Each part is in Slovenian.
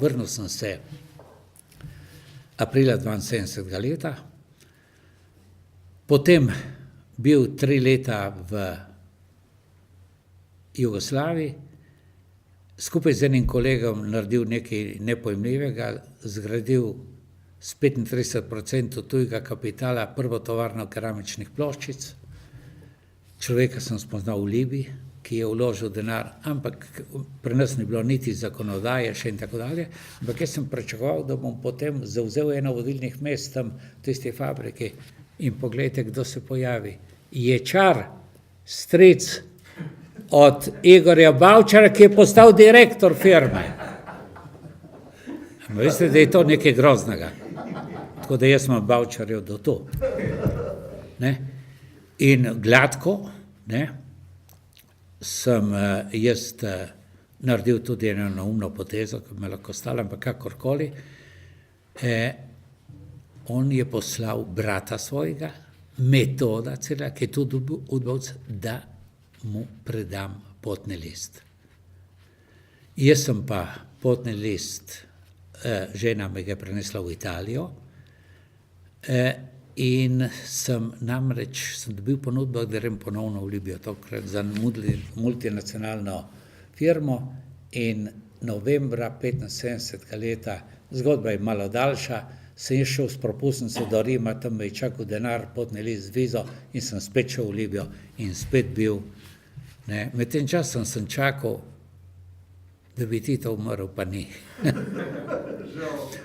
vrnil sem se aprila 72. leta, potem bil 3 leta v Jugoslaviji, skupaj z enim kolegom naredil nekaj nepojmljivega, zgradil s 35% tujega kapitala prvo tovarno keramičnih ploščic. Človeka sem spoznal v Libiji, ki je vložil denar, ampak pri nas ni bilo niti zakonodaje še in tako dalje, ampak jaz sem pričakoval, da bom potem zavzel eno vodilnih mest tam v tisti fabriki in poglejte, kdo se pojavi. Ječar, stric od Igorja Bavčara, ki je postal direktor firme. Veste, da je to nekaj groznega. Tako da jaz imam Bavčarjev do to. Ne? In gladko, ne, sem jaz naredil tudi eno neumno potezo, ki me lahko stala, ampak kakorkoli. On je poslal brata svojega, Metoda, ki je tudi udbovec, da mu predam potni list. Jaz sem pa potni list, žena me ga prenesla v Italijo, in sem dobil ponudbo, da grem ponovno v Libijo, tokrat za multinacionalno firmo, in novembra 75. leta, zgodba je malo daljša, sem šel s propustnico do Rima, tam me je čakal denar, potni list, vizo in sem spet šel v Libijo in spet bil. Med tem časom sem čakal, da bi Tito umrl, pa ni.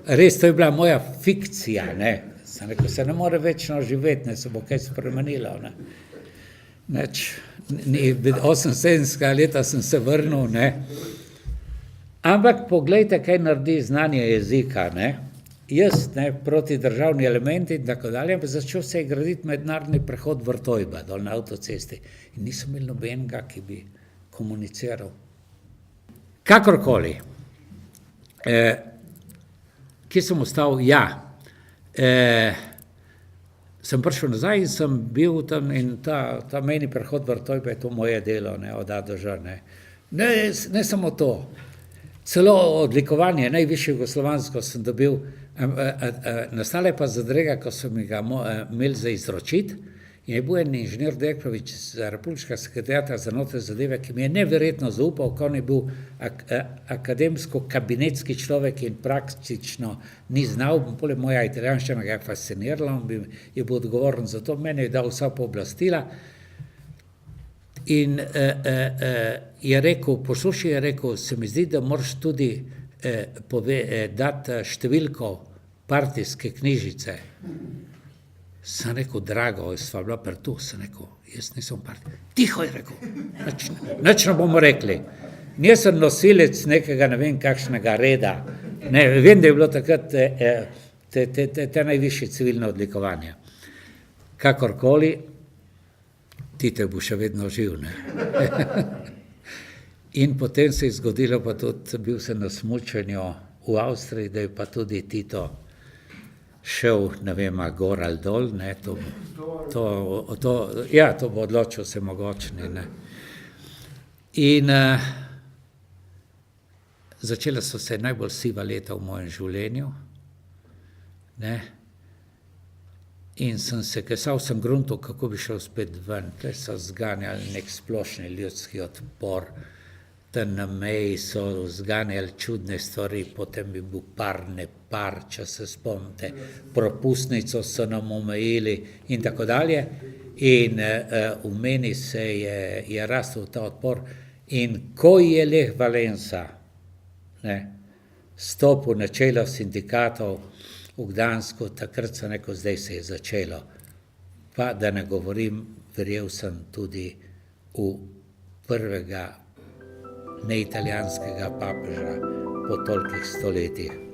Res, to je bila moja fikcija, ne. Sem rekel, se ne more večno živeti, ne, se bo kaj spremenilo, ne. 78. leta sem se vrnil, ne. Ampak poglejte, kaj naredi znanje jezika, ne. Jaz, ne, proti državni elementi in tako dalje, pa začel se je graditi mednarodni prehod Vrtojba, dol na avtocesti. In nisem imel nobenega, ki bi komuniciral. Kakorkoli. Kje sem ostal? Ja. Sem prišel nazaj in sem bil tam in ta mejni prehod Vrtojba je to moje delo, ne, od A do Ž, ne. Ne samo to. Celo odlikovanje, najvišje jugoslovansko sem dobil, nastala je pa zadrega, ko so mi ga imeli za izročiti, in je bil en inženir Dekrovič iz Republiškega sekretariata za notranje zadeve, ki mi je neverjetno zaupal, ko on je bil akademsko-kabinetski človek in praktično ni znal, poleg moja italijanščina ga je fascinirala, on je bil odgovoren za to, meni je dal vsa pooblastila. In je rekel, poslušaj, je rekel, se mi zdi, da moraš tudi dati številko partijske knjižice. Sem rekel, drago, sva bila pri tu, sem rekel, jaz nisem partij. Tiho, je rekel, nič ne bomo rekli. Nisem nosilec nekega ne vem kakšnega reda. Ne, vem, da je bilo takrat te najvišje civilne odlikovanja. Kakorkoli, Tito bo še vedno živ, ne. In potem se je zgodilo pa tudi, bil sem na smučanju v Avstriji, da je pa tudi Tito šel, ne vem, gor ali dol, ne, to bo odločil se mogočni, ne. In začela so se najbolj siva leta v mojem življenju, ne. In sem se, kesal sem gruntal, kako bi šel spet ven, tle so zganjali nek splošni ljudski odpor, tam na meji so zganjali čudne stvari, potem bi bil par, če se spomnite, propustnico so nam omejili in tako dalje. In v meni se je rastel ta odpor in ko je Lech Valensa, ne, stopil na čelo sindikatov v Gdansku, takrat sem rekel, zdaj se je začelo. Pa da ne govorim, verjel sem tudi v prvega neitalijanskega papeža po tolikih stoletjih.